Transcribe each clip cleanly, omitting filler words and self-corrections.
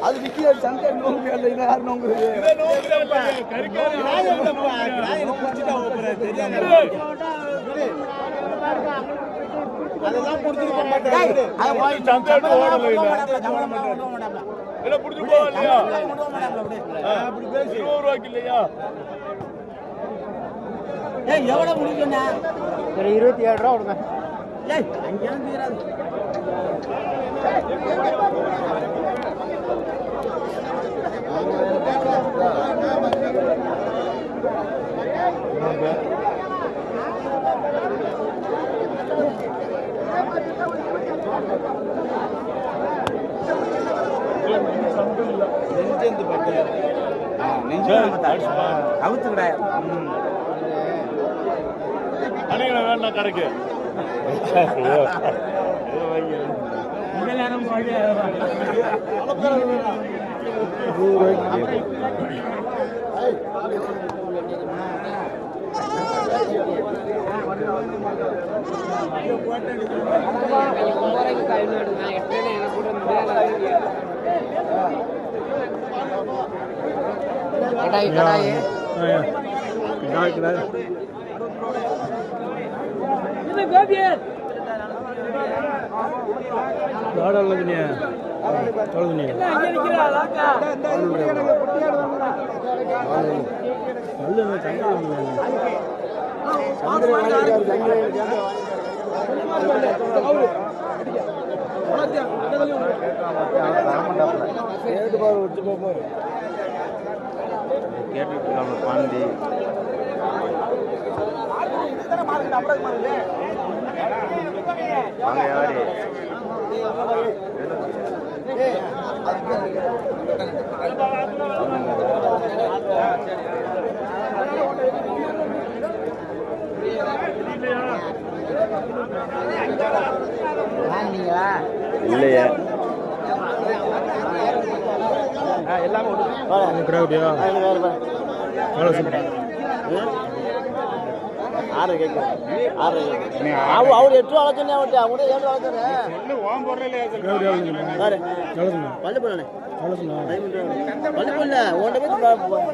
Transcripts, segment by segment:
அது விக்கிய சங்கர் நோங்கு அல்ல யார் நோங்கு அதெல்லாம் புடிச்சு போக மாட்டாங்க அத போய் சங்கர் போடல இல்ல புடிச்சு போவலையா அப்படி பேசி 20 ரூபாய்க்கு இல்லையா ஏய் எவ்வளவு முடிஞ்சனா ஒரு 27 ரூபாய் கொடுங்க ஏய் அங்க தீராது கரைக்கு பாண்டி இல்லையா எல்லாமே ஆறு கேட்கும் ஆறு அவர் 8 ரூபா வளர்த்து அவங்க 7 ரூபா பள்ளி பண்ணே பள்ளி பண்ண உன்கிட்ட போய்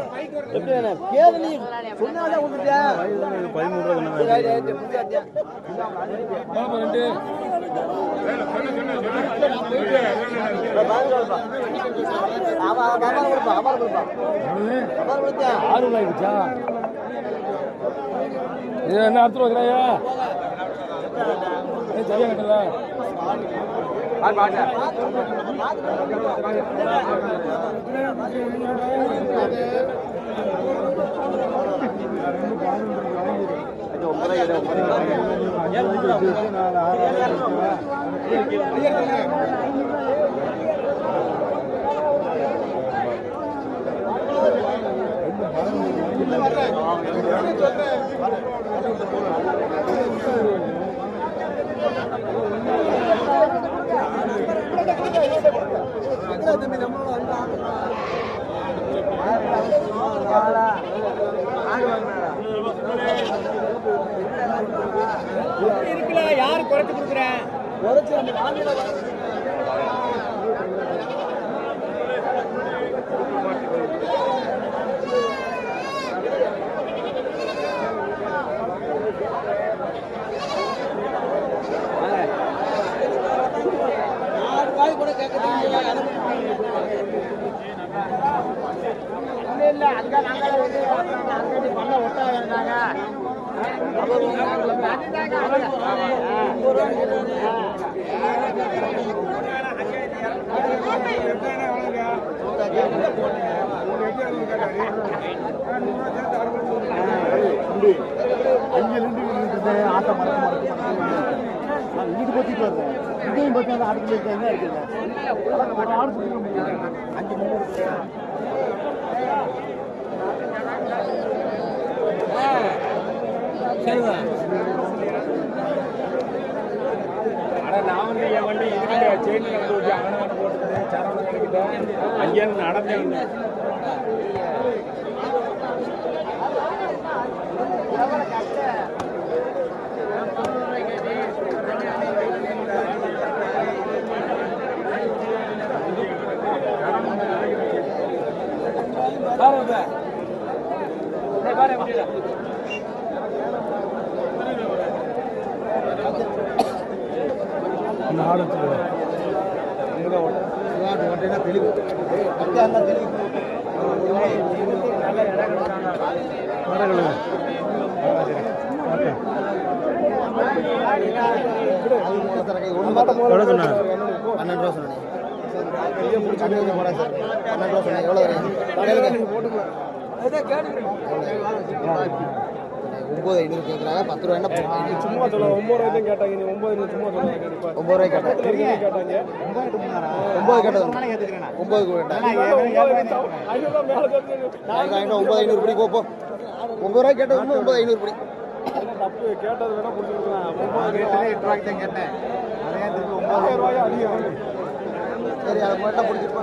எப்படி கேது நீ சொன்னாலே வந்துட்டியா 13 என்ன அர்த்தம் வைக்கிறாயா சரியா கட்டல யாரு குறைச்சு கொடுக்குறேன் இல்ல அங்க நாங்க பண்ண ஒட்டா இருந்தாங்க ஆட்ட மரம் இது பற்றிட்டு வருது இதையும் பற்றி அந்த ஆடு என்ன இருக்குல்ல ஆடு 5 சரிங்க. ஆனால் நான் வந்து என் வண்டி இதுக்கிட்ட செயின் நடந்து வச்சு அவனை போட்டு சரவண கிடைக்கிட்டேன் அங்கேருந்து நடந்தேன். கேட்குறாங்க 10 ரூபாய் சும்மா சொல்ல 9 ரூபாய் கேட்டாங்க. நீ 9 சும்மா சொல்ல 9 ரூபாய் கேட்டாங்க. 9 கேட்டது 9 9,500 படி போ 9 ரூபாய் கேட்டது 9,500 படி தப்பு கேட்டது வேணா புடிச்சுக்கலாம். 8 ரூபாய்க்கு தான் கேட்டேன். அதே 9 ரூபாய் அதிகம். சரி அதை மட்டும் பிடிச்சிட்டு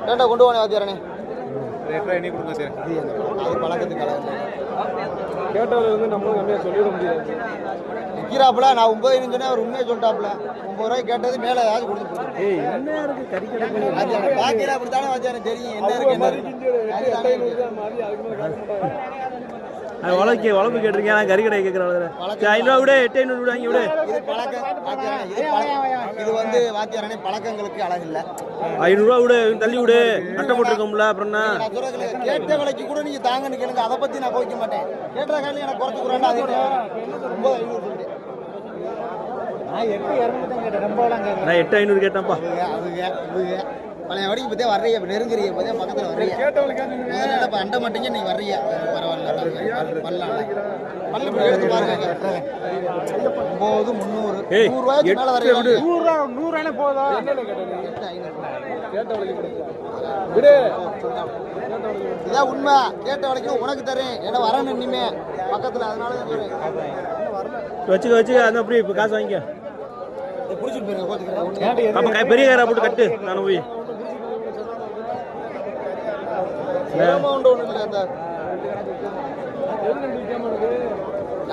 கேட்டா கொண்டு போனே வாத்தியாரனே 8 ரூபாய் எண்ணி கொடுங்க சார். அது பழக்கத்துக்கு அளவு கேட்டது வந்து நம்மளும் கம்மியாக சொல்லிட முடியாது. விற்கிறாப்புல நான் 9 சொன்னேன் அவர் உண்மையை சொல்லிட்டாப்புல 9 ரூபாய் கேட்டது மேலே ஏதாவது கொடுத்து என்ன இருக்கு கறி கடை பாக்கியில் அப்படித்தானே வாத்தியாரன் தெரியும் என்ன இருக்கு என்ன அது வளர்ப்பு கேட்டிருக்கேன். நான் கறி கடை கேட்குறேன் 500 விட 800 விடாங்க விட இது பழக்கம். இது வந்து வாத்தியாரனே பழக்கங்களுக்கு அழகு இல்லை. 500 ரூபா விடு தள்ளி விடு நட்டை போட்டுருக்கோம்ல. அப்புறம் கேட்ட விலைக்கு கூட நீங்க தாங்கன்னு கேளுங்க. அதை பத்தி நான் போய்க்க மாட்டேன். கேட்ட காலையில் எனக்கு குறைச்சு கொடுறேன். அது 9,500 சொல்லிட்டேன். நான் 8,500 கேட்டேன்ப்பா. அதுங்க பழைய வடிக்கு பற்றியா வர்றீங்க நெருங்குறீங்க பற்றியா பக்கத்தில் வர்றீங்க அண்டை மாட்டீங்க நீ வர்றீங்க பரவாயில்ல பண்ணலாம் பல்லு இப்படி எடுத்து பாருங்க 9 300 100 ரூபாய்க்கு மேலே வர்றீங்க 100 ரூபாய் போதும் இதான் உண்மை. கேட்ட வரைக்கும் உனக்கு தரேன் ஏன்னா வரணும் இனிமே பக்கத்தில் அதனால வச்சுக்க அந்த அப்படி இப்போ காசு வாங்கிக்க பிடிச்சிட்டு போயிருங்க. பெரிய காரை போட்டு கட்டு நான் போய் அமௌண்ட் ஒன்றும் இல்லை. அந்த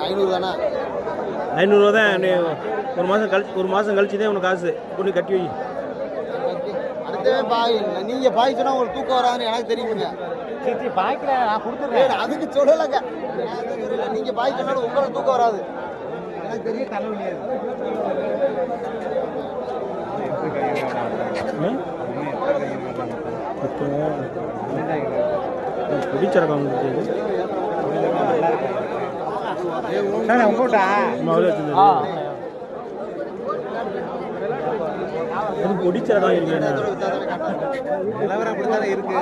500 தானே 500 ரூபா தான். ஒரு மாதம் கழிச்சு தான் உனக்கு காசு கொண்டு கட்டி வை. அடுத்தவே பாய் நீங்கள் பாய் சொன்னால் உங்களுக்கு தூக்கம் வராதுன்னு எனக்கு தெரியுங்க. பாய்க்கல நான் கொடுத்துருக்கேன் அதுக்கு சொல்லலைங்க. நீங்கள் பாய் சொன்னாலும் உங்களுக்கு தூக்கம் வராது எனக்கு தெரியும். தலைவலியாது பிடிச்சிருக்கோம் பிடிச்சதான் இருக்கு நிலவரம் அப்படித்தானே இருக்கு.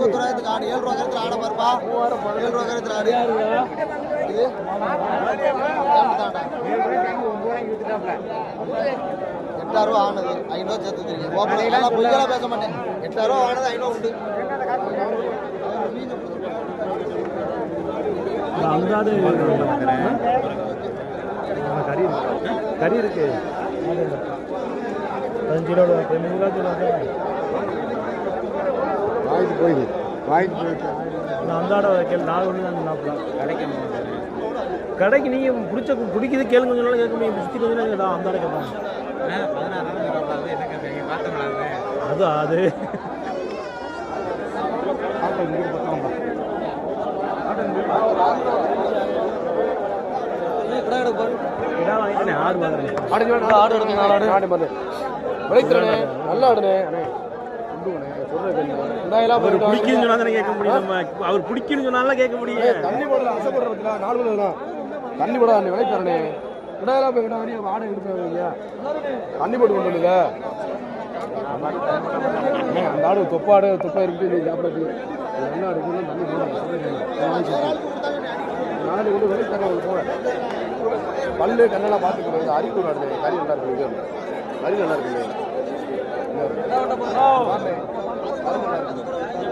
16 ஆடு 7 ரூபா கருத்துல ஆட பாருப்பா 7 ரூபா கருத்துல ஆடு இது 8,000 ரூபா ஆனது 500 சேர்த்து வச்சிருக்கேன். பொய்யெல்லாம் பேச மாட்டேன். 8,000 ரூபா ஆனது 500 உண்டு. கறி இருக்கு 15 ரூபா வாங்கிட்டு போயிட்டு நான் அந்தாட கேள்வி 4 ஒன்று தான் கிடைக்கும். கடைக்கு நீங்கள் பிடிக்குது கேளுங்க சொன்னாலும் கேட்க முடியும். சுற்றி கொஞ்சம் தான் அந்தாட கேட்பாங்க. 16 என்ன கேட்பீங்க பார்த்தோம்ல அது ஆடு மாதிரி ஆடு எடுத்து ஆடு மாதிரி விளைக்கிறனே நல்லா ஆடுனே அவர் பிடிக்குன்னு சொன்னா கேட்க முடியும். நம்ம அவர் பிடிக்குன்னு சொன்னாலும் கேட்க முடியும். தண்ணி போடல ஆசைப்படுறதுல 4 மணி நேரம் தண்ணி போட விளைக்கிறனே கிடாயெல்லாம் போய் கிட்ட வரைய ஆடை எடுத்து தண்ணி போட்டு கொண்டு வந்துங்க. அந்த ஆடு தொப்பாடு தொப்பா இருக்கு நீ சாப்பிட்டு நல்லா இருக்கு தண்ணி நாடு கொண்டு விளைக்கிறேன் போல பல்லு கண்ணெல்லாம் பார்த்துக்கிறது அறிவு ஆடுது கறி நல்லா இருக்கு கறி நல்லா இருக்கு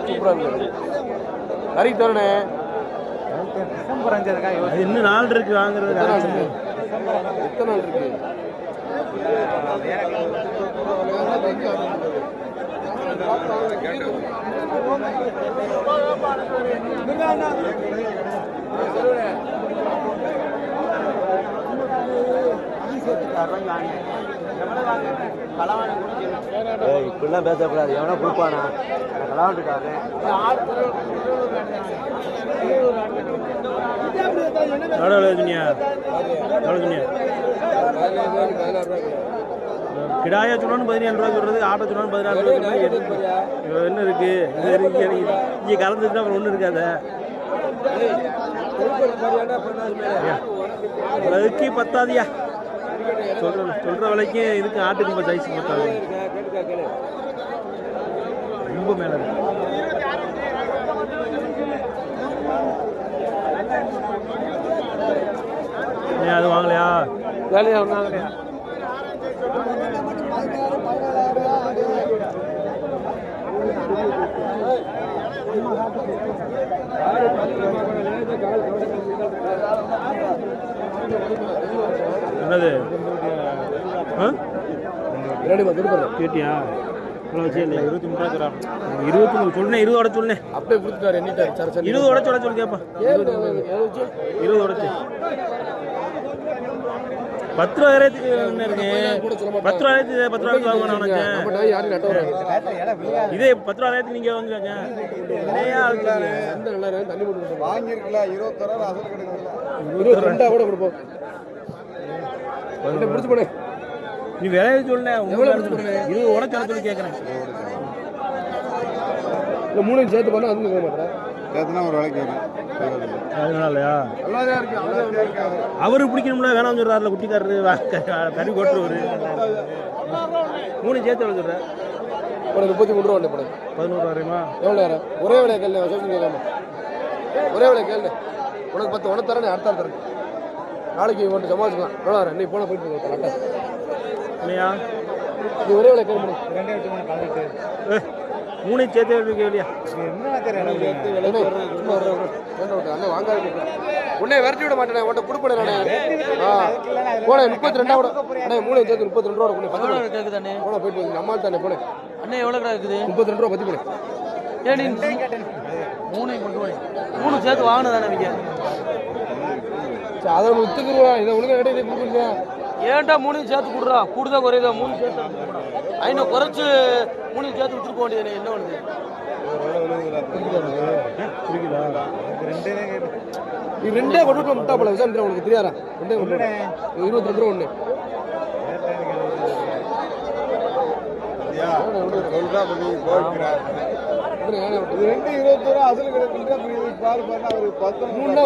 சூப்பரா இருக்கு கறி தரணே இன்னும் நாள் இருக்கு வாங்குறது. எத்தனை நாள் இருக்கு இப்படிலாம் பேசக்கூடாது. எவனா கொடுப்பானா கலாண்டுட்டாரு. கிடாயா சொன்னாலும் 17 ரூபா சொல்றது, ஆட்டோ சொன்னாலும் 16 ரூபா என்ன இருக்கு? இது இருக்கு இங்கே கலந்துட்டு அப்புறம் ஒன்றும் இருக்காது. அதுக்கு பத்தாதியா சொல்ற விலைக்கு இதுக்கு ஆட்டுக்கு இப்போ சைஸ் பத்தாது. ரொம்ப மேல இருக்கு. அது வாங்கலையா? வேலையா வாங்கலையா? என்னது கேட்டியா? 23 சொன்னேன். 20 உடச்சு சொன்னேன். அப்படியே கொடுத்துட்டாரு. 20 உடச்சு சொல்லு கேப்பா. 20 உடச்சு 10 ரூபாயிரத்துக்கு என்ன இருக்கு? 10 ரூபாயிரத்துக்கு வாங்கணும். இதே 10 ரூபாயிரத்துக்கு நீங்க வாங்குவாங்க. தண்ணி போட்டு வாங்கிருக்கலாம். 21 ரூபா அசல் கிடைக்கல. 22 கூட கொடுப்போம். முடிச்சு போடு. நீ விலையை சொல்ல 20 உடச்சு சொல்லி கேட்கறேன். இல்லை 3 சேர்த்து பண்ணா அது கேட்க மாட்டேன். சேர்த்துனா ஒரு வேலைக்கு வரும். அதனாலயா அவரு பிடிக்கணும்ல வேணாம் சொல்றாருல குட்டிக்காரரு கறி கொட்டுறவரு. 3 சேர்த்து எவ்வளோ சொல்ற? ஒரு 33 ரூபா. 11 ரூபாயுமா? எவ்வளோ? ஒரே விலை கேள்வி ஒரே விலை கேள்வி. உனக்கு 10 உனக்கு தரேன். அடுத்த தரேன். நாளைக்கு ஒன்று சமாளிச்சுக்கலாம். எவ்வளோ நீ போன போயிட்டு இல்லையா? நீ ஒரே விலை கேள்வி. 3 சேர்த்து கேள்வியா? உடனே விரட்டி விட மாட்டேன். உன்ட்ட கொடுப்பேன் நானே. போனேன் 32 கூட. அண்ணே 3 சேர்த்து 32 ரூபா கொடுங்க. 10 ரூபா கேக்குதானே? போன போயிட்டு வந்து அம்மா தானே போனேன். அண்ணே எவ்வளவு கடை இருக்குது? 32 ரூபா பத்தி போனேன். ஏன் நீ 3 கொண்டு போய் 3 சேர்த்து வாங்கினதானே நீங்க? அதை வித்துக்குருவா. இதை ஒழுங்கா இடையில கொடுக்குறீங்க. ஏன்டா 3 சேர்த்து கொடுறா? கூடுதா குறையுதா? 3 சேர்த்து ஐநூறு குறைச்சு 3 சேர்த்து விட்டுட்டு போக வேண்டியது என்ன பண்ணுது? நீ 2 கொண்டு முட்டா போல விஷயம் உனக்கு தெரியாதா? 2 கொண்டு 22 ரூபா ஒண்ணு.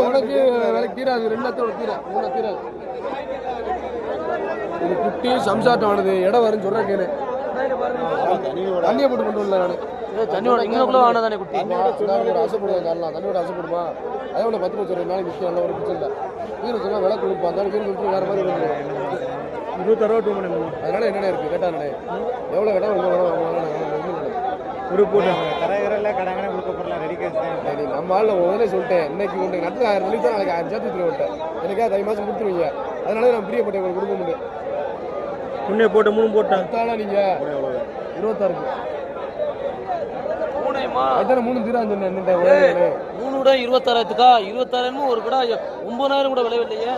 உனக்கு வேலைக்கு தீராது. 2 தீரா 3 தீராது. இது குட்டி சம்சாட்டமானது. இடம் வரும்னு சொல்ற கேளு. தண்ணியை போட்டு கொண்டு வரல நானு. தண்ணியோட இங்கக்குள்ள வாங்கினதானே குட்டி. ஆசைப்படுவேன் காரணம் தண்ணியோட ஆசைப்படுமா? அதே ஒன்று 10 ரூபா சொல்றேன். நாளைக்கு விற்க நல்ல ஒரு பிரச்சனை இல்லை. வீடு சொன்னா விலை கொடுப்பா. அந்த வீடு கொடுத்து வேற மாதிரி 26 ரூபா 2 மணி. அதனால என்னென்ன இருக்கு கேட்டா நானே எவ்வளோ கேட்டா உங்க ஒரு போட்டு நம்ம ஆள் முதலே சொல்லிட்டேன். இன்னைக்கு உங்களுக்கு நட்டு 1000 மணிக்கு தான் நாளைக்கு 1000 சேர்த்து விட்டுருவேன். எனக்கே தை மாதம் கொடுத்துருவீங்க. அதனால நான் பிரியப்பட்டேன் உங்களுக்கு கொடுக்க முடியும். முன்னே போட்டு 3 போட்டேன். நீங்க 26 அதான 3 தீரான்னு சொன்னேன். 3 கூட 26,000க்கா? 26,000 ஒரு கூட 9,000 கூட விலை இல்லையே.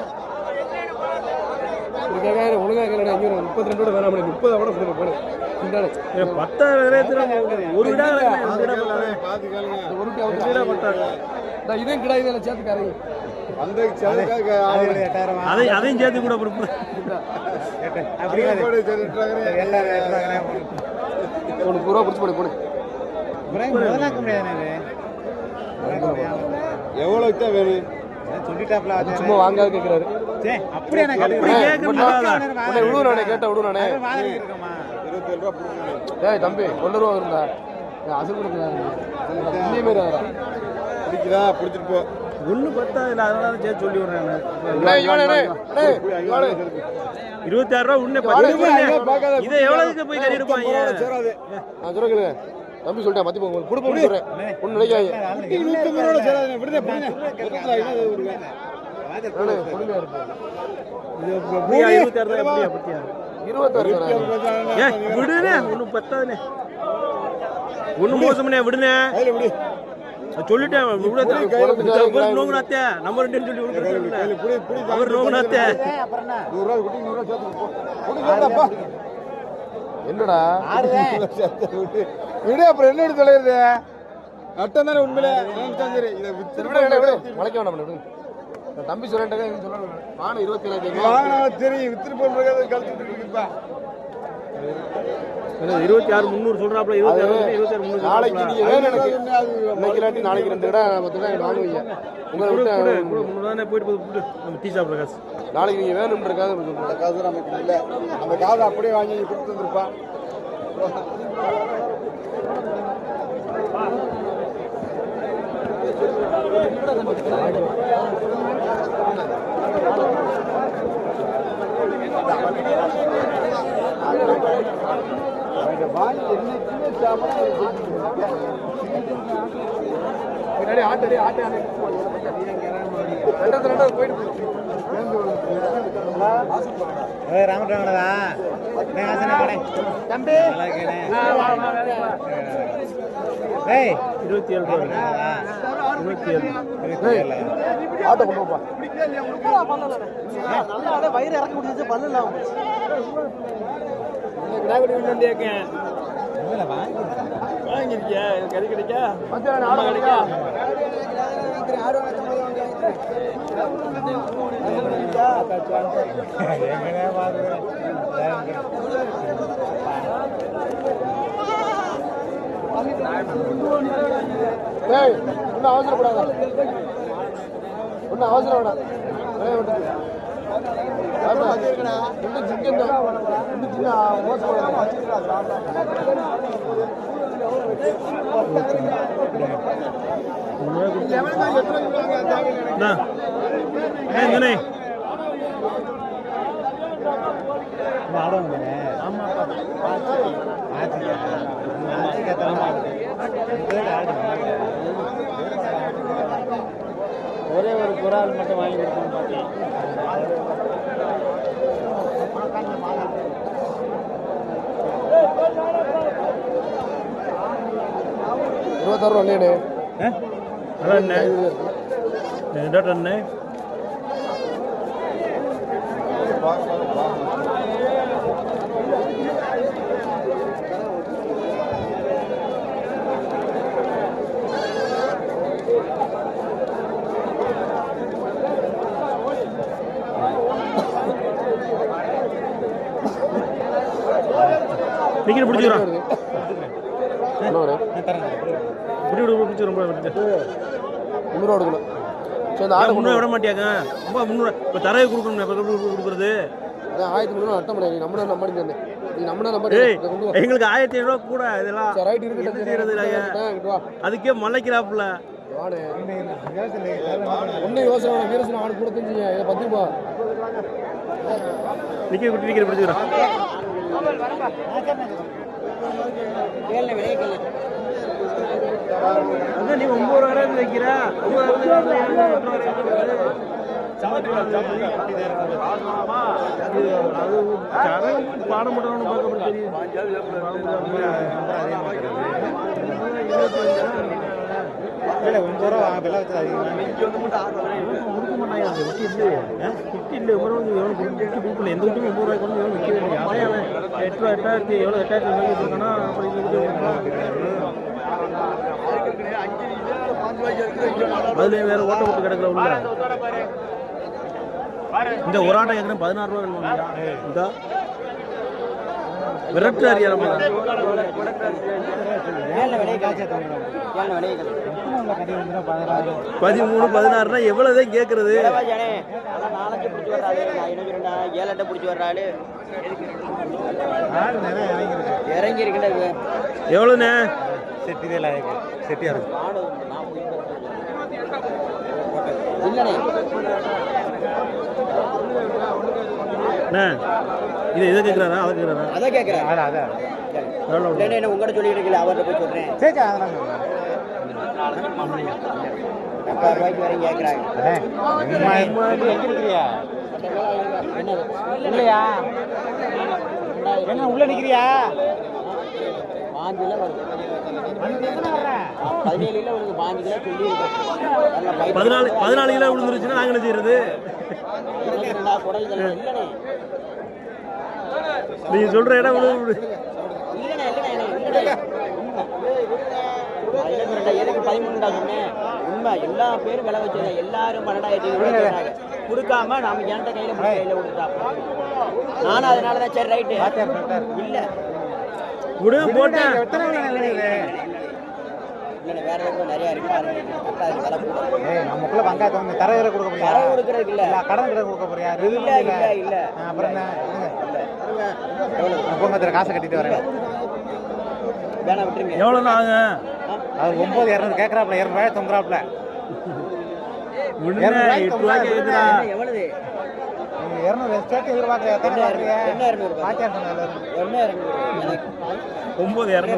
ஒழுங்கா கேள்வி. 32 கூட வேணாம். 30 கூட கொடுங்க போன. 10,000 ஒரு இடம் இதையும் கிடையாது சேர்த்துக்காரங்க. அந்த செலவுக்காக அதையும் சேர்த்து கூட அப்புறம் ஒன்று பூரா பிடிச்சி போடு எவ்வளவு தான் வேணும் சொல்லிட்டாப்ல சும்மா வாங்காத கேட்குறாரு. அப்படியே நான் விடுவானே கேட்டா விடுவானே. 27 ரூபா ஏய் தம்பி 1 ரூபா இருந்தா அசல் கொடுக்குறாங்க மாரி ஆகிறா பிடிக்குதா பிடிச்சிட்டு போ. ஒன்று பத்தாதுல அதனால சேர்த்து சொல்லி விடுறேன். 26 ரூபா உடனே இதை எவ்வளவுக்கு போய் கறி எடுப்பாங்க? சேராது. நான் சொல்றேன் தம்பி சொல்லிட்டேன் மத்தி போங்க கொடுப்போம் சொல்றேன் ஒன்று நினைக்காங்க 150 ரூபா சேராது. விடுங்க விடுங்க. கொடுமையா இருக்கு. இது எப்படியா 26 ரூபா எப்படியா பத்தியா? 26 விடுனே ஒன்று பத்தாதுனே ஒன்று மோசம்னே விடுனே சொல்லிட்டேன். நோங்குனாத்தே நம்ம 2 சொல்லி அவர் நோங்குனாத்தே 100 ரூபா குட்டி 100 ரூபா சேர்த்து போ. என்னடா விடு அப்புறம் என்ன தொலைறது நட்டம் தானே உண்மையில சரி இதை மலைக்க வேண்டாம் விடுங்க. தம்பி சொல்லிட்டேன் சொல்லணும் நானும் 27 தெரியும் வித்துட்டு போடுறது கழுத்து இருக்குப்பா. 26,300 சொல்றாப்ல. 26,300 நாளைக்கு நீங்க வேணும் எனக்கு இன்னைக்கு இல்லாட்டி நாளைக்கு 2 கடை 10 கடை வாங்குவீங்க உங்களை விட்டு முன்னாடி போயிட்டு நம்ம டீ சாப்பிட்ற காசு நாளைக்கு நீங்க வேணும்ன்றக்காக அந்த காசு நமக்கு இல்லை. அந்த காசை அப்படியே வாங்கி கொடுத்து வந்துருப்பான். பின்னாடி ஆட்டடி ஆட்டை போயிட்டு ராமராமனதா தம்பி 27 ரூபா 27 ஆட்டோ கொண்டு போப்பா வயிறு இறக்கி முடிச்சு பல்லு வாங்கிருக்கியா கறி கிடைக்கா ஆட்டோ கிடைக்கா ஒன்றும் அவசரப்படாத ஒன்றும் அவசரம் வேணாம் சிக்கன் சின்ன மோசம் ஒரே ஒரு குரால் மட்டும் வாங்கி கொடுக்கணும் பார்த்தேன். 26 ரூபா இல்லையே அண்ணே டிக்கெட் பிடிச்சிக்கிறோம் ரொம்ப 300 கொடுக்கணும். சரி அந்த ஆடு முன்னூறு விட மாட்டியாங்க ரொம்ப 300 இப்போ தரவை கொடுக்கணும் கொடுக்குறது அதான் 1300 அட்டம் பண்ணி நம்ம நம்பர் நீ நம்ம நம்பர் எங்களுக்கு 1500 ரூபா கூட இதெல்லாம் ரைட் இருக்கு அதுக்கே மலைக்கிறாப்புல ஒன்னும் யோசனை வீரசன் ஆடு கூட தெரிஞ்சுங்க இதை 10 ரூபா நிக்க குட்டி நிக்கிற பிடிச்சிக்கிறோம் நீ 9 ரூபாய் வைக்கிற பாடம் மட்டும் பார்க்க தெரியும் 9 ரூபா விலை வச்சு கொடுக்க மாட்டாங்க குட்டி இல்லை குட்டி எந்த குட்டியும் 9 ரூபாய்க்கு கொண்டு விற்க வேண்டிய 8,000 எவ்வளோ 8,000 இருக்கானா அதுலேயும் வேற ஓட்ட விட்டு கிடக்கல உள்ள. இந்த ஒரு ஆட்டை கேட்குறேன் 16 ரூபா வேணுமா இந்த விரட்டாரியா நம்ம 13 16 எவ்வளவுதான் கேட்கறது? இறங்கி இருக்கு எவ்வளோண்ணே? செட்டியா இருக்கு. இது எதை கேட்குறாரா? அதை கேட்குறாரா? அதை கேட்குறேன். உங்கள்கிட்ட சொல்லிட்டு இருக்கல, அவர்கிட்ட போய் சொல்றேன். சரி அதெல்லாம் 10 ரூபாய்க்கு வரையும் கேட்குறாங்க. இல்லையா என்ன உள்ள நிக்கிறியா? 5 கிலோ வருது. 17 கிலோ வருது. 5 கிலோ சொல்லி 14 கிலோ விழுந்துருச்சுன்னா நாங்கள் என்ன செய்யறது? குடல் இல்லைண்ணே. நீங்க சொல்ற இடம் விழு. எதுக்கு 13 சொன்னேன்? உண்மை எல்லா பேரும் விலை வச்சது. எல்லாரும் 12,000 கொடுக்காம நாம என்கிட்ட கையில கொடுத்தாப்ப நானும் அதனாலதான் சரி ரைட்டு இல்ல விடு போட்டேன். வேற எதுவும் நிறைய இருக்கு நமக்குள்ள பங்காயத்து தர வேற கொடுக்க போறியா? தர கொடுக்கறதுக்கு இல்ல, கடன் கிட்ட கொடுக்க போறியா? இல்ல இல்ல இல்ல. அப்புறம் என்ன காசை கட்டிட்டு வரேன். வேணா விட்டுருங்க. எவ்வளவு ஆகுங்க? அது 9,200 கேட்கறாப்ல. 200 ரூபாய் தொங்குறாப்ல. எவ்வளவு? 200 ஸ்டேட் எதிர்பார்க்கல. எத்தனை பாக்குறீங்க? 2200 பாக்கியா சொன்னால 9,200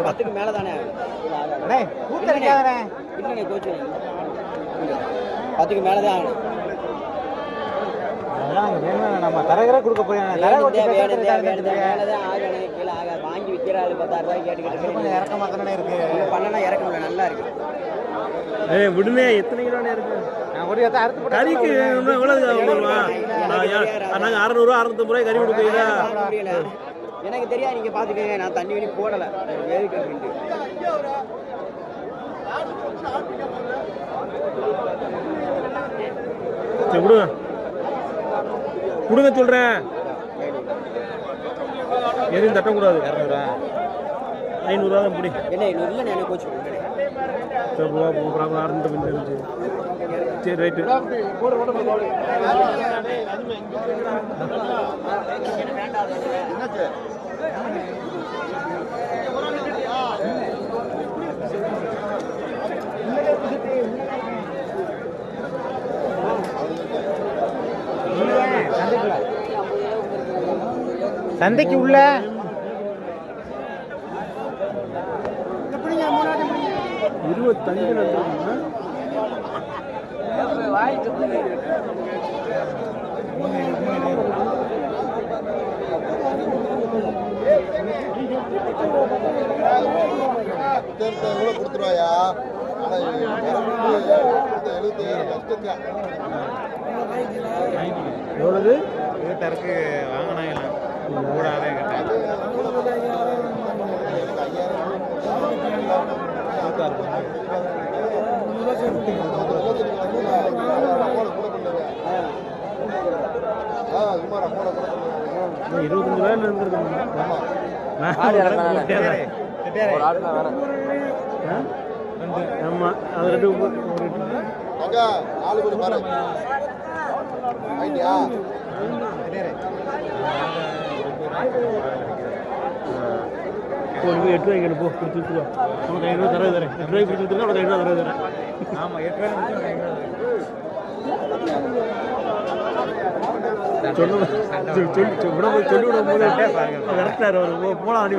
10க்கு மேல தானே. அண்ணே கூத்த நிக்காதே. இல்லனே கோச்சு 10க்கு மேல தான் ஆகும். அதெல்லாம் வேணும். நம்ம தரகரே கொடுக்க போறோம். தர கொடுத்து மேல தான் ஆகணும். கீழ ஆக வாங்கி விக்கிறாரு 10,000 ரூபாய் கேட்டுக்கிட்டு கொஞ்சம் இறக்கமா தானே இருக்கு. பண்ணனா இறக்கணும். நல்லா இருக்கு. ஏய் விடுனே. எத்தனை கிலோனே இருக்கு? நான் ஒரு ஏத்த அறுத்து போட்டு கறிக்கு எவ்வளவு வருமா? நாங்க 600 650 ரூபாய் கறி கொடுப்பீங்களா? எனக்கு தெரியாது. நீங்க பாத்துக்கங்க. நான் தண்ணி வலி போடல. வேதிக்கு சரி விடுங்க. கொடுங்க சொல்றேன். எதுவும் தட்டக்கூடாது. 200 500 தான் பிடி. என்ன 500 இல்ல நான் கோச்சு. சரி ரைட்டு. சந்தைக்கு உள்ள 25 கொடுத்துருவாயா? 77 கஷ்டத்துல எவ்வளவு வீட்டருக்கு வாங்கினாங்களாம். கூடாவே $25 இருந்திருக்கணும். ஆமா அது 2 ஆளு பாரு ஐடியா போய் 8 ரூபாய்க்கு போ கொடுத்துருவா. உனக்கு 500 தரவே தரேன். 8 ரூபாய்க்கு கொடுத்துருக்கேன். உனக்கு 500 தரவே தரேன். ஆமா 8 ரூபாய் சொல்லி விடும் போது விரட்டாரு அவர் போலாம் அடி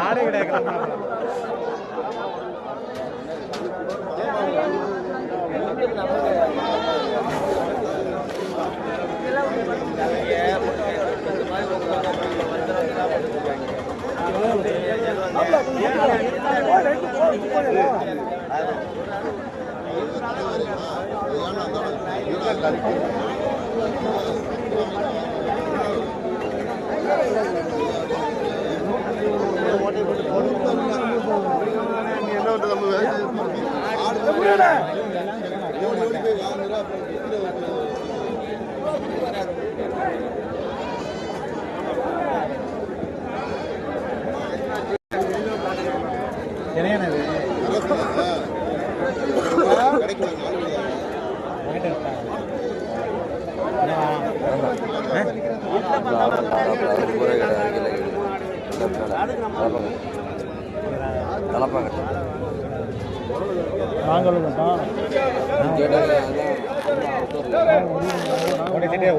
ஆடை கிடையாது. என்ன நம்ம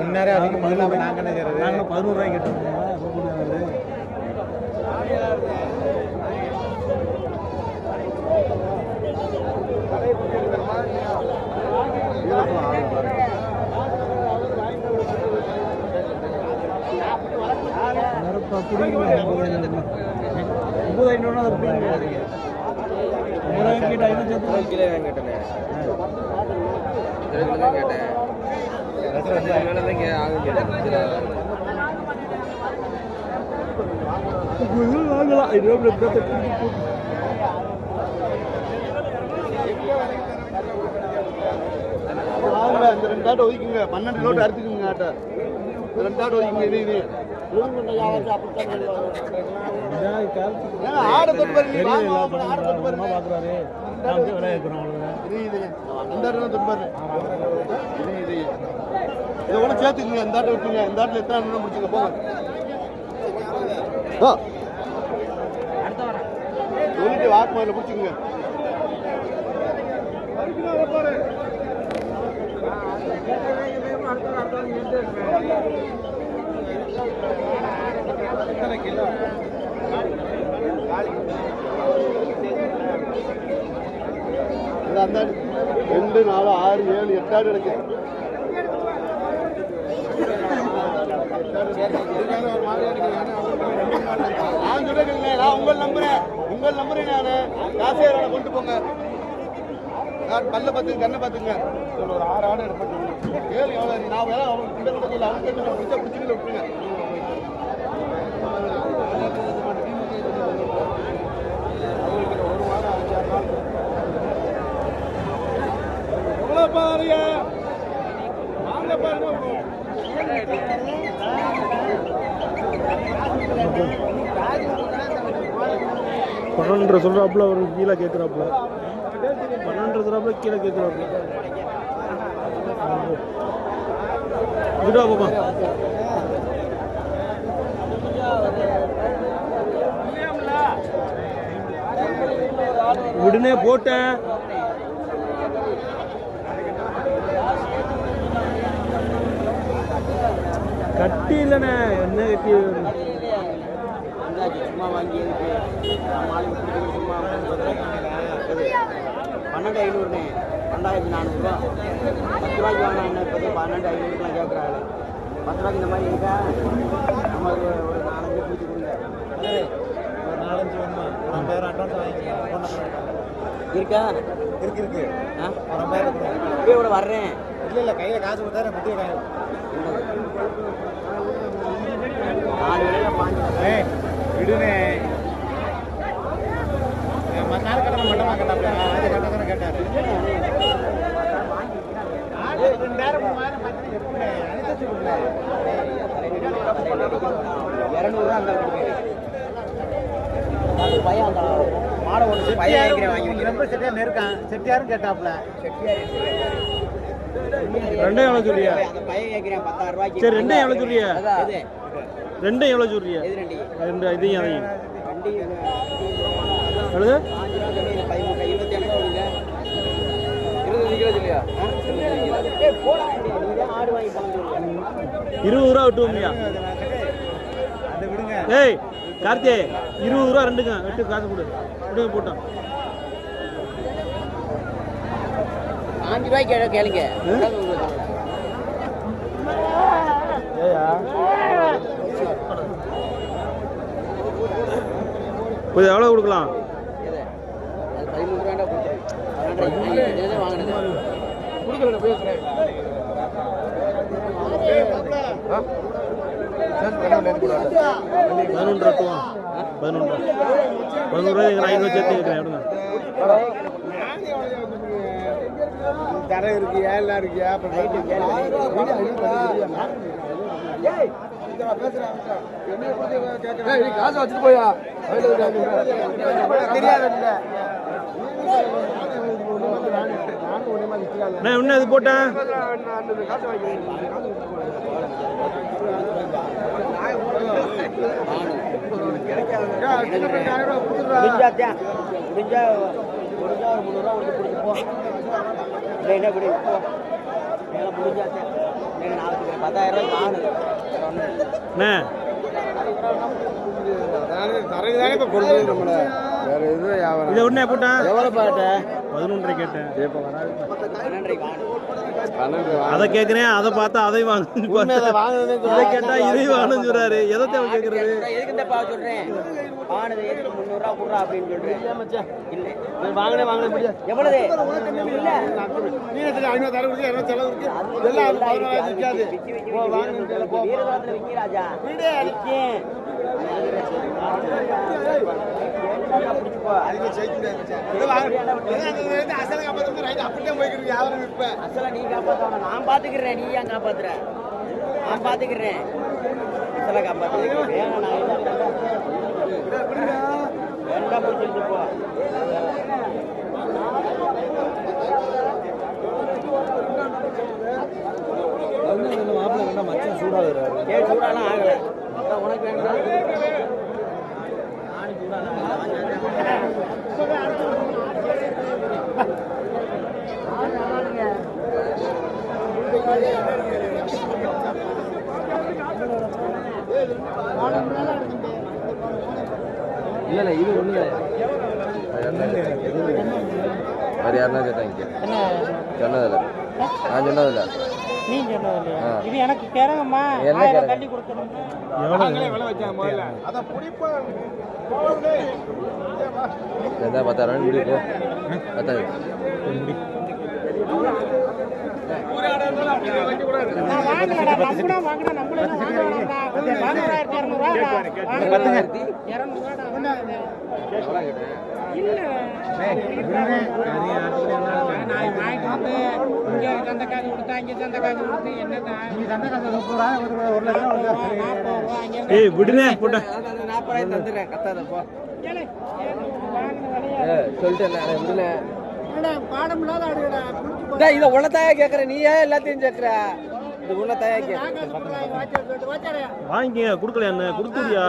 உன்னாரே அதிகம் முதல்ல நாங்கள் என்ன செய்யறது? நாங்கள் 11 ரூபாய்க்கு கேட்டோம். இந்த 2 ஆட்டோ ஒதுக்குங்க, 12 நோட்டு அறுத்துக்குங்க ஆட்டோ. 2 ஆட்டோ ஒதுக்குங்க. இது ஆடை தொட்டு பாருங்க, ஆடை தொட்டு பாருங்க. இந்த ஆட்டோ தொட்டு பாருங்க. இதை கூட சேர்த்துக்குங்க. இந்த ஆட்டோ விட்டுங்க. இந்த ஆட்டில் எத்தனை ஆட்டோ முடிச்சுங்க போங்க. சொல்லிட்டு வாக்கு முதல்ல பிடிச்சிக்குங்க. அந்த 2 4 6 7 8 ஆடு இருக்கு. நான் சொல்றேன், நான் உங்கள் நம்புறேன். நான் காசே கொண்டு போங்க. பல்ல பார்த்துங்க, கண்ணை பார்த்துங்க. ஒரு 6 ஆடு எடுப்பேன். ஏழு எவ்வளோ? நான் வேலை அவங்களுக்கு பிடிச்சிக்கல விட்டுருங்க. எவ்வளோ பாருங்க, வாங்க பாருங்க. 12 சொல்றாப்புல, ஒரு கீழே கேட்குறாப்புல. 12 சொல்றாப்புல, கீழே கேட்குறாப்புல. விடா பாப்பா. உடனே போட்டேன். கட்டி இல்லைண்ணே, என்ன கட்டி? சும்மா வாங்கி சும்மா 12,500ண்ணே. 2,400 10 ரூபாய்க்கு வாங்கினா இப்போ 12,500 கேட்குறாங்க. 10 ரூபாய்க்கு இந்த மாதிரி இருக்கா? நம்ம ஒரு 4 பேர் பிடிச்சி கொடுங்க. ஒரு 4-5 வேணுமா? ஒரு 50,000 அட்வான்ஸ் வாங்கிக்கலாம். இருக்கா? இருக்கு. ஒரு 50,000 இப்பயே கூட வர்றேன். இல்லை கையில் காசு கொடுத்தா முட்டிய காயம். 4 வேலையில பாஞ்சு விடுனே. நாலு கடமை மட்டமாக கேட்டாப்ல. அது கட்டதானே கேட்டாரு. 200 அந்த பையன் அந்த மாடை ஒன்று பையன் வாங்கி ரொம்ப செட்டியார் நெருக்கான். செட்டியாரும் கேட்டாப்ல. ரெண்டையும் எவ்வளோ சொல்றியா? அந்த பையன் கேட்கிறேன் 10,000 ரூபாய்க்கு. சரி, ரெண்டையும் எவ்வளோ சொல்றியா? எது? ரெண்டையும் எவ்வளோ சொல்றியா? எது ரெண்டு? ரெண்டு இதையும் அதையும் வண்டி எவ்வளவு? 27 ரூபா 27 கிலோ இல்லையா? 20 கிலோ ஆடு வாங்கி போங்க. 20 ரூபா விட்டுவோம்யா. அதை விடுங்க. ஏய் கார்த்தியே, 20 ரூபா ரெண்டுங்க. வெட்டு காசு கொடு. விடுங்க போட்டோம். 5 ரூபாய்க்கு கேளுங்க. ஏயா கொஞ்சம் எவ்வளோ கொடுக்கலாம்? எது? அது 13 ரூபாண்டா கொடுத்தேன். வாங்கினது கொடுக்கல பேசுகிறேன். 11 ரூபா 11 ரூபாய் 500 சேர்த்து கேட்குறேன். விடுங்க. தரை இருக்கியா எல்லாம் இருக்கியா? காசு வச்சுட்டு போயா தெரியாது. நான் இன்னும் இது போட்டேன். முடிஞ்சாத்தான் முடிஞ்சா ஒரு 300 ரூபா கொடுத்து போ இல்லைன்னா இப்படி போ முடிஞ்சாத்தான் நான் நாளைக்கு 10,000 ரூபாய் வாங்கணும் இதை உடனே போட்டான் எவ்வளோ பாட்ட 11 கேட்டேன் இப்போ வராது 12 வாங்கணும் 12 அதை கேட்குறேன் அதை பார்த்தா அதை வாங்க வாங்குறதே இதை கேட்டா இதையும் வாங்கணும்னு சொல்றாரு எதை தேவை கேட்கறது எதுக்கு இந்த பா சொல்றேன் வாங்கினது எதுக்கு 300 ரூபா கொடுறா அப்படின்னு சொல்றேன் இல்லை வாங்கினே முடியாது எவ்வளவு இல்ல நீளத்தில் 500 தர கொடுத்து 200 செலவு இருக்கு எல்லாம் அது 14 இருக்காது வீரதாத்துல விக்கி ராஜா விக்கி அசல நீ காப்பாத்த நான் பாத்துக்கிறேன் நீ ஏன் காப்பாத்துற நான் பாத்துக்கிறேன் அசல காப்பாத்து வேண்டாம் பிடிச்சிட்டு போ மாப்பிள்ள வேண்டாம் மச்சான் சூடாகிறாரு சூடாலாம் ஆகல உனக்கு வேண்டாம் நானும் இல்ல இது ஒண்ணு வேற யாருன்னா கேட்டாங்க சொன்னதில்ல நான் சொன்னதில்ல நீ சொன்னது இது எனக்கு கேரங்கம்மா என்ன தள்ளி கொடுக்கணும் எதா 10,000 முடிப்போ 10,000 விடுனே போட்ட 40,000 தந்துடுறேன் கத்தாதப்போ சொல்லிட்டேன் விடுனே இதை உன்னதாயா கேக்குற நீ ஏன் எல்லாத்தையும் கேக்குற இது உன்னதாயா வாங்கிக்க கொடுக்கல என்ன கொடுத்துறியா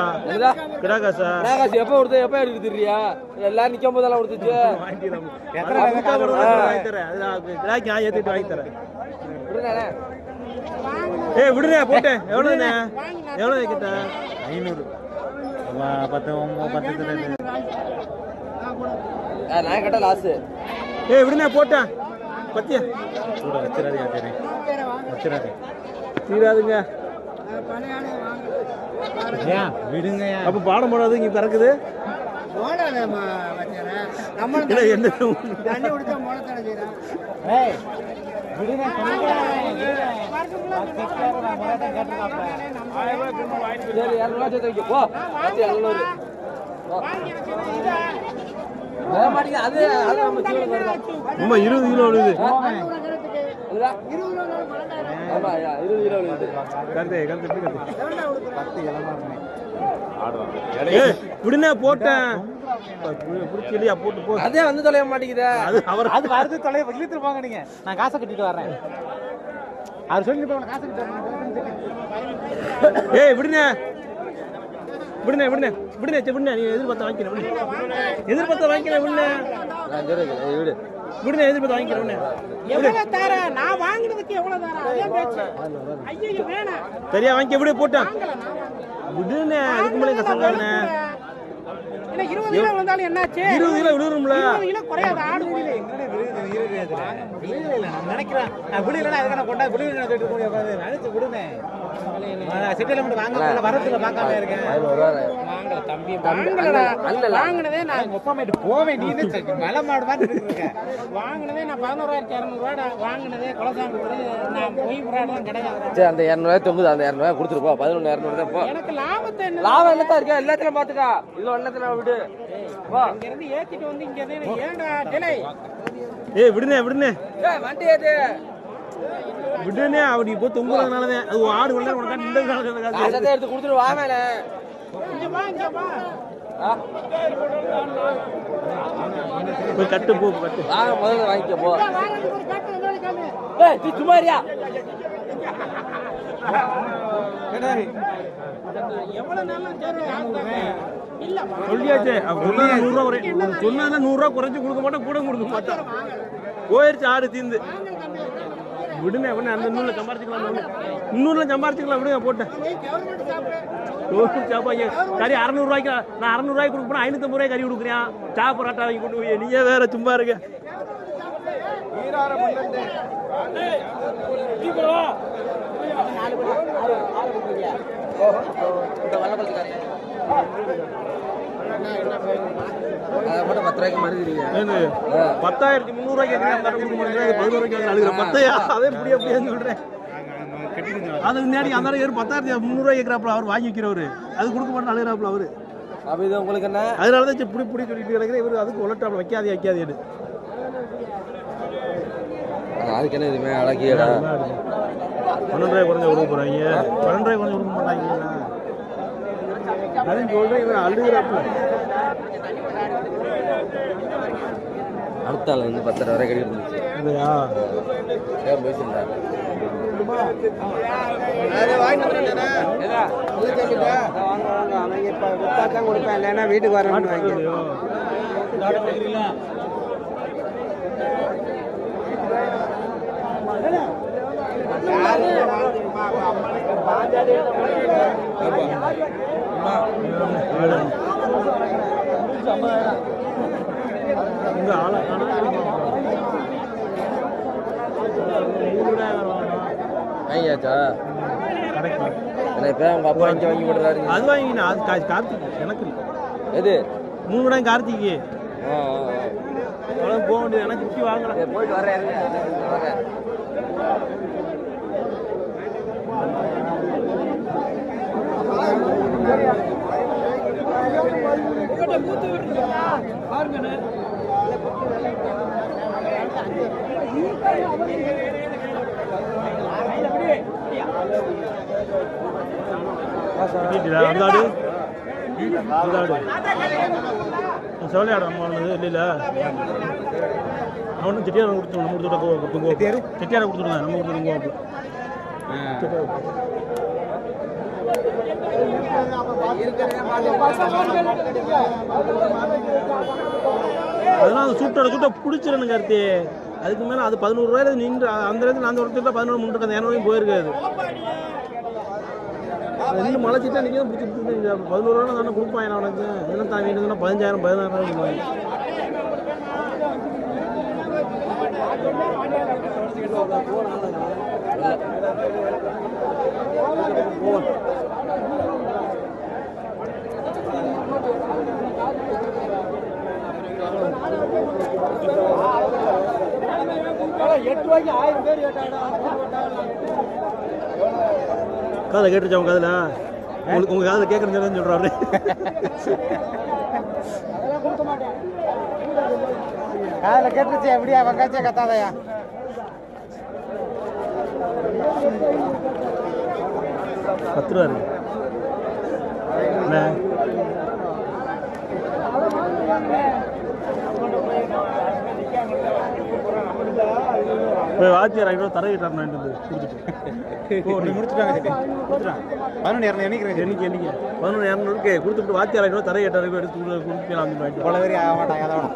கிடாகாசா காசு எப்போ கொடுத்து எப்போ எடுத்துறியா எல்லாரும் நிற்கும் போதெல்லாம் கொடுத்துச்சு வாங்கி தரேன் ஏற்றிட்டு வாங்கி தரேன் ஏய் விடுறே போட்டேன் எவ்வளோண்ணே எவ்வளோ கேட்டேன் 500 10 நான் கேட்ட லாஸ் ஏய் விடுனே போட்டேன் பத்தியா சூட வச்சிராதியா சரி வச்சிராதி தீராதுங்க ஏன் விடுங்க அப்போ பாடம் போடாது இங்கே பிறக்குது என்ன அது நம்ம 20 கிலோ விழுது ஆமா 20 கிலோ விழுது விடுனே போட்டேன் போட்டு போ அதே வந்து தொலைய மாட்டேங்குதா அது அவர் அது வருது தொலை இழுத்துட்டு போங்க நீங்க நான் காசை கட்டிட்டு வரேன் அவர் சொல்லி காசை கட்டிட்டு ஏய் விடுனே விடுனே விடுனே விடுனே விடுனே நீ எதிர்பார்த்த வாங்கிக்கிறேன் எதிர்பார்த்த வாங்கிக்கிறேன் விடுனே விடு விடுனே எதிர்பார்த்த வாங்கிக்கிறேன் விடுனே எவ்வளவு தர நான் வாங்குனதுக்கு எவ்வளவு தர அதே பேச்சு ஐயோ வேணாம் சரியா வாங்கிக்க விடு போட்டான் விடுனே அதுக்கு மேல கசங்கானே என்ன 20 கிலோ வந்தாலும் என்னாச்சு 20 கிலோ விழுறோம்ல 20 கிலோ குறையாத ஆடு முடியல நான் நினைக்கிறேன் நான் விடுதலை அதுக்கான கொண்டா விடுதலை நினைச்சு விடுங்க செட்டில்மெண்ட் வாங்க வரத்துல பார்க்காம இருக்கேன் வாங்கல தம்பி வாங்கலடா வாங்குனதே நான் ஒப்பமேட்டு போவேன் நீ மலை மாடு மாதிரி இருக்கீங்க வாங்குனதே நான் 11,200 ரூபாடா வாங்குனதே குலசாமி நான் போய் புறாடலாம் கிடையாது சரி அந்த 200 தொங்குது அந்த 200 கொடுத்துட்டு போ 11,200 தான் போ எனக்கு லாபத்தை என்ன லாபம் என்னதான் இருக்கா எல்லாத்தையும் பாத்துக்கா இதுல எல்லாத்தையும் விடு வா இங்க இருந்து ஏத்திட்டு வந்து இங்க ஏன்டா டிலே ஏய் விடுனே விடுனே ஏய் வண்டி ஏத்து விடுனே அப்படி போய் தொங்குறதுனாலதான் அது ஆடு வெள்ள உனக்கு இந்த காலத்துல காசத்தை எடுத்து கொடுத்துட்டு வா மேல இங்க வா போய் கட்டு போ கட்டு வாங்க முதல்ல வாங்கிக்க போ வாங்குறதுக்கு ஒரு காட்டு வந்தாலும் காமி ஏய் நீ சும்மா இருயா சொல்லியாச்சே சொன்னா 100 ரூபா குறை சொன்னா 100 ரூபா குறைச்சு கொடுக்க மாட்டோம் கூட கொடுக்க மாட்டோம் போயிருச்சு ஆடு தீந்து விடுங்க விடுங்க அந்த 100ல சம்பாரிச்சுக்கலாம் 100ல சம்பாரிச்சுக்கலாம் விடுங்க போட்டேன் கறி 600 ரூபாய்க்கு நான் 600 ரூபாய்க்கு கொடுக்க போனா 550 ரூபாய்க்கு கறி கொடுக்குறேன் சாப்பிட்றாட்டா வாங்கி கொண்டு போய் நீங்க வேற சும்மா இருக்க அதை மட்டும் 10 ரூபாய்க்கு மறுக்கிறீங்க 10,300 ரூபாய்க்கு அந்த கொடுக்க மாட்டேங்குது 11 ரூபாய்க்கு அழுகிறேன் 10,000 அதே முடியாதுன்னு சொல்றேன் அதுக்கு முன்னாடி அந்த 10,300 ரூபாய் கேட்கறாப்புல அவர் வாங்கி வைக்கிறவரு அது கொடுக்க மாட்டேன் அழுகிறாப்புல அவரு அப்போ இது உங்களுக்கு என்ன அதனாலதான் புடி புடி சொல்லிட்டு கிடைக்கிற இவரு அதுக்கு உலட்டாப்புல வைக்காதே அதுக்கு என்ன இதுமே அழகியடா 12 ரூபாய் குறைஞ்ச கொடுக்க போறாங்க 12 ரூபாய் குறைஞ்ச கொடுக்க மாட்டாங்க அதுவும் சொல்றேன் இவன் அழுகிறாப்புல அடுத்த ஆள் வந்து 10 வரை கறி இருந்துச்சு இல்லையா பேசுறா கொடுப்பேன் இல்லைன்னா வீட்டுக்கு வரணும் இங்க ஆளை வாங்கியாச்சா கிடைக்கும் இப்போ உங்கள் அப்பா இங்கே வாங்கி விடுறாரு அது வாங்கினா அது கார்த்திக் எனக்கு இல்லை எது 3 கடாய் கார்த்திக்கு ஆ அவ்வளோ போக வேண்டியது எனக்கு குட்டி வாங்கலாம் போயிட்டு வரேன் அந்தாடு செவலையாடு அம்மா இல்லைல்ல அவனும் செட்டியாரை கொடுத்து நம்ம கொடுத்துட்டோம் செட்டியாரை கொடுத்துருங்க நம்ம கொடுத்துருங்க அதெல்லாம் அந்த சுட்ட பிடிச்சிடணும் கருத்து அதுக்கு மேலே அது 11 ரூபாயில நின்று அந்த இடத்துல அந்த இடத்துல 11 முன்னுக்கு அந்த 200 போயிருக்காது ரெண்டு மழை சீட்டா நிற்க பிடிச்சி 11 ரூபா தானே கொடுப்பாங்க அவனுக்கு இதெல்லாம் தான் வீட்டுக்குன்னா 15,000 16,000 காதை கேட்டுருச்சா உங்க காதுல உங்க காதில் கேட்கறேன்னு சொல்றாரு காதில் கேட்டுருச்சு எப்படியா வங்காச்சே கத்தாதையா கத்துறாரு வாத்தியார் 5 ரூபா தர விட்டார் எண்ணிக்கை 11,200 கொடுத்துட்டு வாத்தியார் 5 ரூபா தர 8,000 ரூபாய் எடுத்து கொடுக்கலாம் ஆக மாட்டாங்க அதோட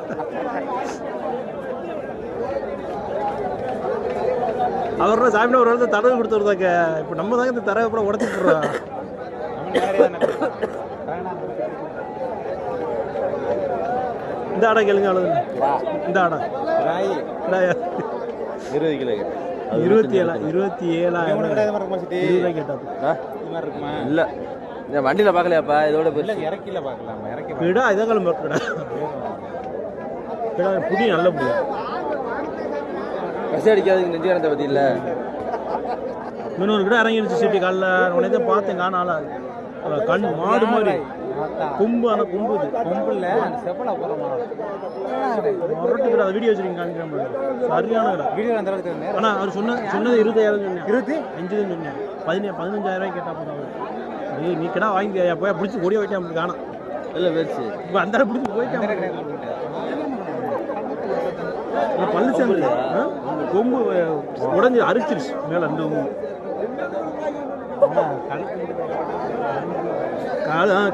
அவரோட சாமி ஒரு இடத்துல தடவை கொடுத்துருந்தாங்க இப்போ நம்ம தாங்க இந்த தரவை அப்புறம் உடச்சி போடுறோம் இந்த ஆடை கேளுங்க அவ்வளவு இந்த ஆடை 20 கிலோ 27,000 கேட்டா இல்லை இந்த வண்டியில் பார்க்கலையாப்பா இதோட இறக்கில பார்க்கலாம் இறக்கி கிடா இதை கிளம்ப கிடா கிடா புடி நல்ல புடி பசி அடிக்காதுக்கு நெஞ்சுக்காரத்தை பற்றி இல்லை இன்னொரு கிட்ட இறங்கிடுச்சு சிட்டி காலில் உடனே தான் பார்த்தேன் காணால கண் மாடு மாதிரி கொம்பு ஆனால் கொம்பு இது கொம்புல செப்பலா போற மொரட்டு கிட்ட வீடியோ வச்சிருக்கீங்க காமிக்கிற சரியான கிடா வீடியோ அந்த அளவுக்கு ஆனால் அவர் சொன்னது 20,000 சொன்னேன் 25 சொன்னேன் 15,000 ரூபாய் கேட்டா போதும் ஐயோ நீ கிடா வாங்கி போய் பிடிச்சி ஓடிய வைக்க அப்படி காணும் இல்லை போயிடுச்சு இப்போ அந்த பிடிச்சி போயிட்டேன் பல்லு சேர்ந்து கொம்பு உடஞ்சி அரிச்சிருச்சு மேலே அந்த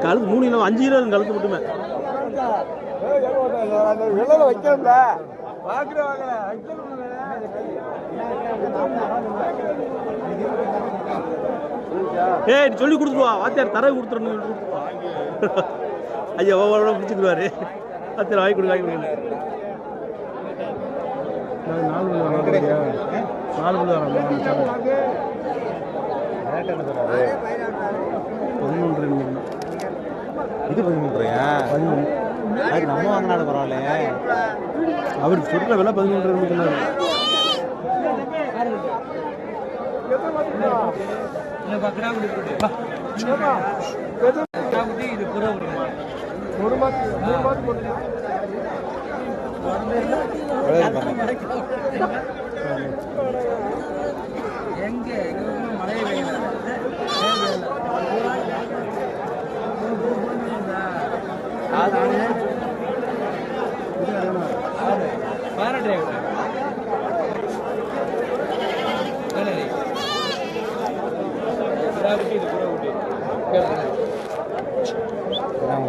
கழுத்து 3 கிலோ 5 கிலோ கழுத்து மட்டுமே. வைக்கணும்ல ஏய் சொல்லி கொடுத்துருவா வாத்தியார் தரவை கொடுத்துருன்னு ஐயா ஒவ்வொரு பிடிச்சிக்குவாரு வாத்தியார் வாங்கி கொடுங்க 4 மணி வரோம் 11 இது 13 நம்ம வாங்கினாலும் பரவாயில்ல. அவர் சொல்ற விலை 11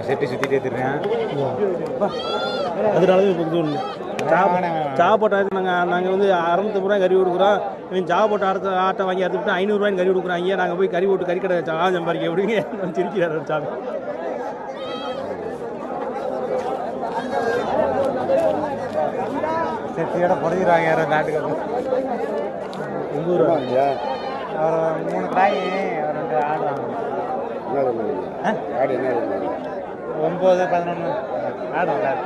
செட்டி சுத்திட்டே தெரியும். அதனால சாப்பாட்டு நாங்கள் வந்து 650 ரூபாய் கறி கொடுக்குறோம். இவன் சாப்பாட்டு ஆட்டை வாங்கி அறுத்துட்டு 500 ரூபாய் கறி கொடுக்குறாங்க. நாங்கள் போய் கறி போட்டு கறி கடை சம்பாதிக்க எப்படிங்க சிரிக்கிறார் சாமி. செட்டியோட புடஞ்சிருவாங்க நாட்டுக்கு. 9 ரூபா ஒரு 3 காய் 2 ஆடு வாங்க. 9 11 ஆடு வராது.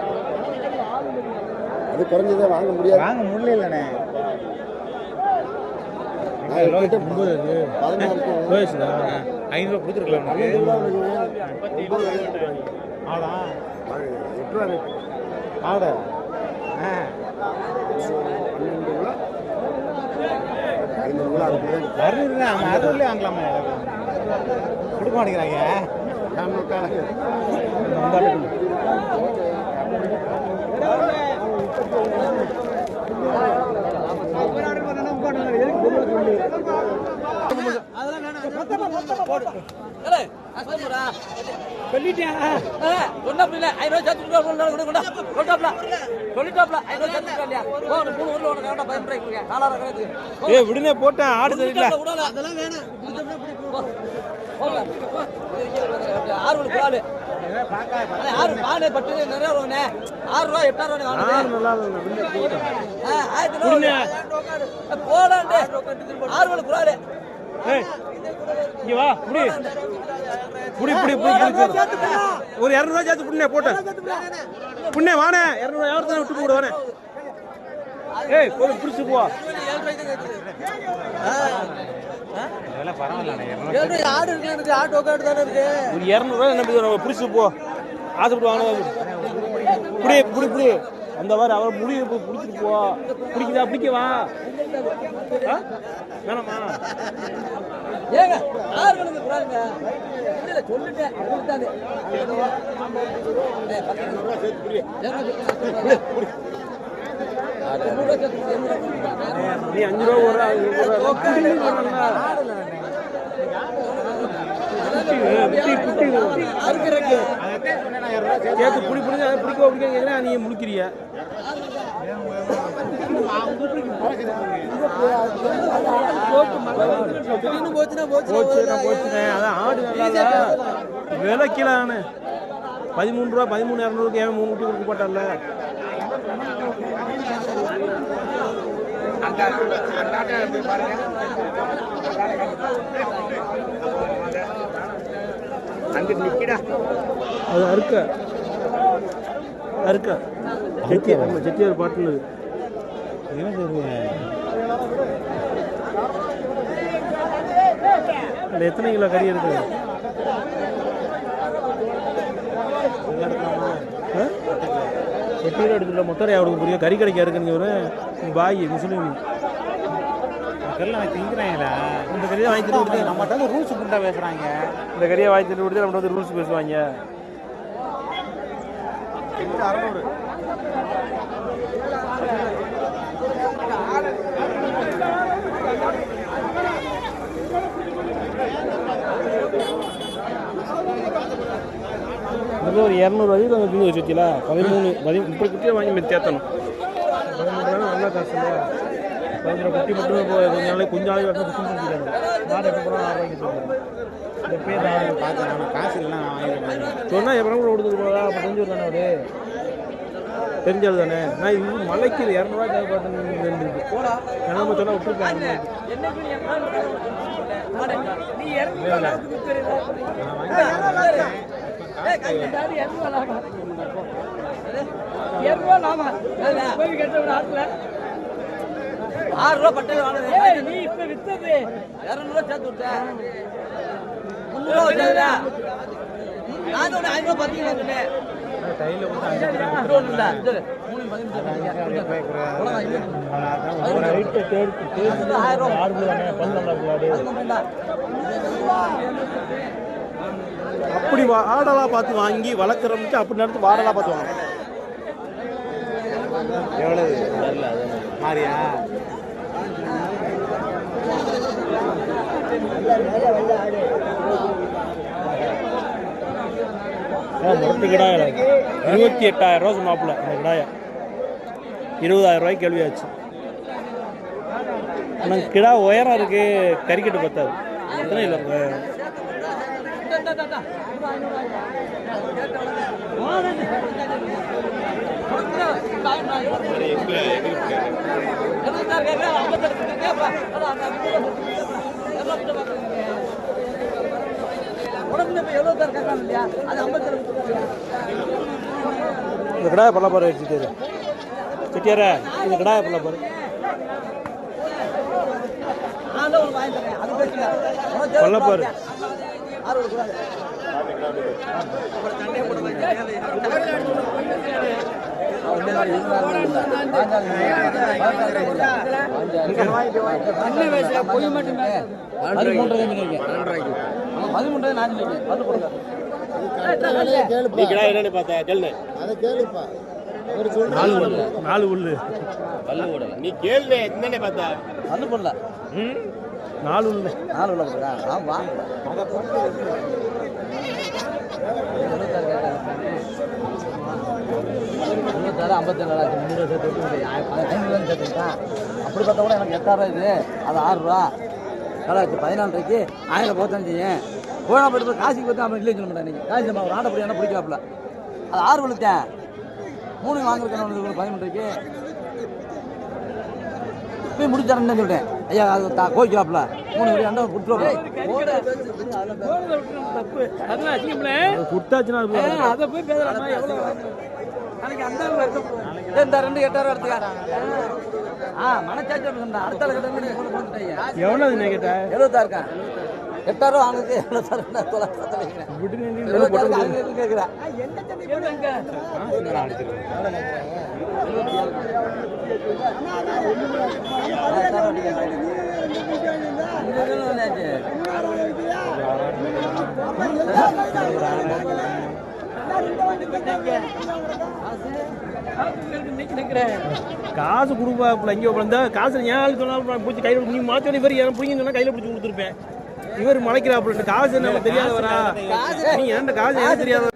அது குறைஞ்சதே வாங்க முடியாது. வாங்க முடியலண்ணே. 500 கொடுத்துருக்கலாம். ஆடா 8 ரூபா ஆடு. வருதுங்க அதுலேயே வாங்கலாமா? கொடுக்க மாட்டேங்கிறாங்க. விடுனே போட்டேன் ஆடு சரியில்லை. ஒரு 200 ரூபாய் சேர்த்து புண்ணே போட்டேன். புண்ணே வானே 200 ரூபாய் வியாபாரத்தை விட்டு போடு வானே. ஏய் போய் பிடிச்சு போ. ஒரு 200 ரூபாய் என்ன பிடிச்சு போ. ஆசைப்பட்டு வாங்கினதா புடி புடி புடி அந்த மாதிரி அவர் முடிய பிடிச்சிட்டு போ. பிடிக்குதா பிடிக்கவா வேணாமா? ஏங்க யார் வந்து குறாங்க இல்ல சொல்லிட்டேன் கொடுத்தானே நீ 5 ரூபா ஒரு கேட்டு புடி புடிங்க பிடிக்க பிடிக்க நீ முடிக்கிறிய. அதான் ஆடு நல்லா விலை கீழே 13 ரூபா 13,200 ஏன் 3 குட்டி கொடுக்க போட்டால. அது அறுக்க அறுக்க செட்டியார் பாட்டுனது எத்தனை கிலோ கறி இருக்குது? எட்டு எடுத்துல மொத்தம் அவருக்கு புரியும். கறி கடைக்கு இருக்குன்னு பாய் முஸ்லீம் இந்த கறியை வாங்கி கொடுத்து நம்மகிட்ட ரூல்ஸ் புண்டா பேசுறாங்க. இந்த கறியை வாங்கி கொடுத்து நம்மகிட்ட வந்து ரூல்ஸ் பேசுவாங்க. 600 ஒரு 200 கொஞ்சம் தூங்கி வச்சுல 13 குட்டியை வாங்கி தேத்தணும் 13 நல்ல காசு இல்லையா 15 குட்டி மட்டும் கொஞ்ச நாளைக்கு வரணும் குட்டி முடிஞ்சிடணும் மாடு எப்போ போகிறோம் 6 ரூபாய்க்கு இந்த பேர் பார்த்தேன் காசு இல்லைன்னா சொன்னால் எப்போ கூட கொடுத்துட்டு போதா அப்போ தெரிஞ்சு தானே அவரு தெரிஞ்சது தானே நான் இது மலைக்கு 200 தேவைப்பட்டு நம்ம சொன்னால் விட்டுருக்காங்க ₹6 பட்டது நீ இப்ப வித்தது 200 சேர்த்து விட்ட 300 வச்சதுடா நான் ஒரு 500 பத்திங்க சொன்னேன் கையில் வந்து 5 அப்படி ஆடலா பார்த்து வாங்கி வளர்க்குறோம்ட்டு அப்படி நடத்து வாடலா பார்த்து வாங்க எவ்வளவு மாறியா மொட்டு கிடாய 28,000 ரூபா மாப்பிள்ள அந்த கிடாய 20,000 ரூபாய்க்கு கேள்வியாச்சு ஆனால் கிடா உயரம் இருக்கு கறிக்கட்டு பத்தாது எத்தனை இல்லை இந்த கிடாய பல்ல பாரு செட்டியார செட்டியார இந்த கிடாய பல்ல பாரு பல்ல பாரு நாலு உள்ளு நீ கேள்வி என்னன்னு பார்த்தா அது போடல 4 உள்ள 4 உள்ள போடுறா ஆமா அப்படி பார்த்தா கூட எனக்கு 8,000 இது அது 6 ரூபா கலாச்சு 14 ரூபாய்க்கு 1000 போத்தான்னு போனா போட்டு காசுக்கு பார்த்தா அவன் இல்லைன்னு சொல்ல மாட்டேன் நீங்கள் காசு நம்ம ஒரு ஆடை பிடிக்கா பிடிக்கலாப்புல அது 6 விழுத்தேன் 3 வாங்குறதுக்கு 13 ரூபாய்க்கு போய் முடிச்சாருன்னு சொல்லிட்டேன் ஐயா அது கோவிக்கலாப்புல 3 ரூபாய் கொடுத்துருவோம் கொடுத்தாச்சுன்னா அதை போய் பேசலாமா எவ்வளோ நாளைக்கு அந்த இந்த 2 8,000 எடுத்துக்க மனச்சாட்சி அடுத்த எவ்வளவு கேட்ட 76 இருக்கேன் 8,000 வாங்குது 76 கேட்குறேன் காசு கொடுப்பாப்புல இங்கே உட்காந்தா காசு ஏன் சொன்னாலும் பிடிச்சி கையில் நீ மாற்றி இவர் ஏன் பிடிங்கன்னு சொன்னால் கையில் பிடிச்சி கொடுத்துருப்பேன் இவர் மலைக்கிறாப்புல காசு என்ன தெரியாதவரா நீ ஏன் காசு ஏன் தெரியாத